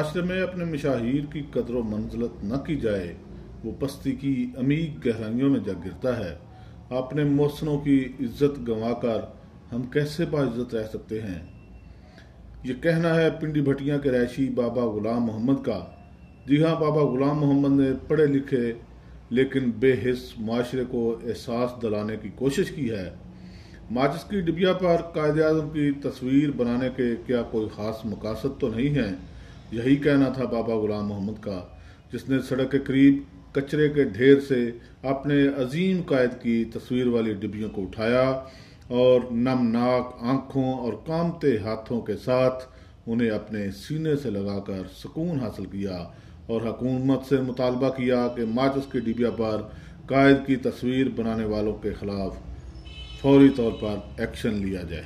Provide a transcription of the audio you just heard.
معاشرے میں اپنے مشاہیر کی قدر و منزلت نہ کی جائے وہ پستی کی عمیق گہرائیوں میں جا گرتا ہے۔ اپنے محسنوں کی عزت گنوا کر ہم کیسے باعزت رہ سکتے ہیں؟ یہ کہنا ہے پنڈی بھٹیاں کے رہائشی بابا غلام محمد کا۔ جی ہاں، بابا غلام محمد نے پڑھے لکھے لیکن بے حس معاشرے کو احساس دلانے کی کوشش کی ہے۔ ماچس کی ڈبیا پر قائد اعظم کی تصویر بنانے کے کیا کوئی خاص مقاصد تو نہیں ہے؟ یہی کہنا تھا بابا غلام محمد کا، جس نے سڑک کے قریب کچرے کے ڈھیر سے اپنے عظیم قائد کی تصویر والی ڈبیوں کو اٹھایا اور نمناک آنکھوں اور کانپتے ہاتھوں کے ساتھ انہیں اپنے سینے سے لگا کر سکون حاصل کیا اور حکومت سے مطالبہ کیا کہ ماچس کی ڈبیا پر قائد کی تصویر بنانے والوں کے خلاف فوری طور پر ایکشن لیا جائے۔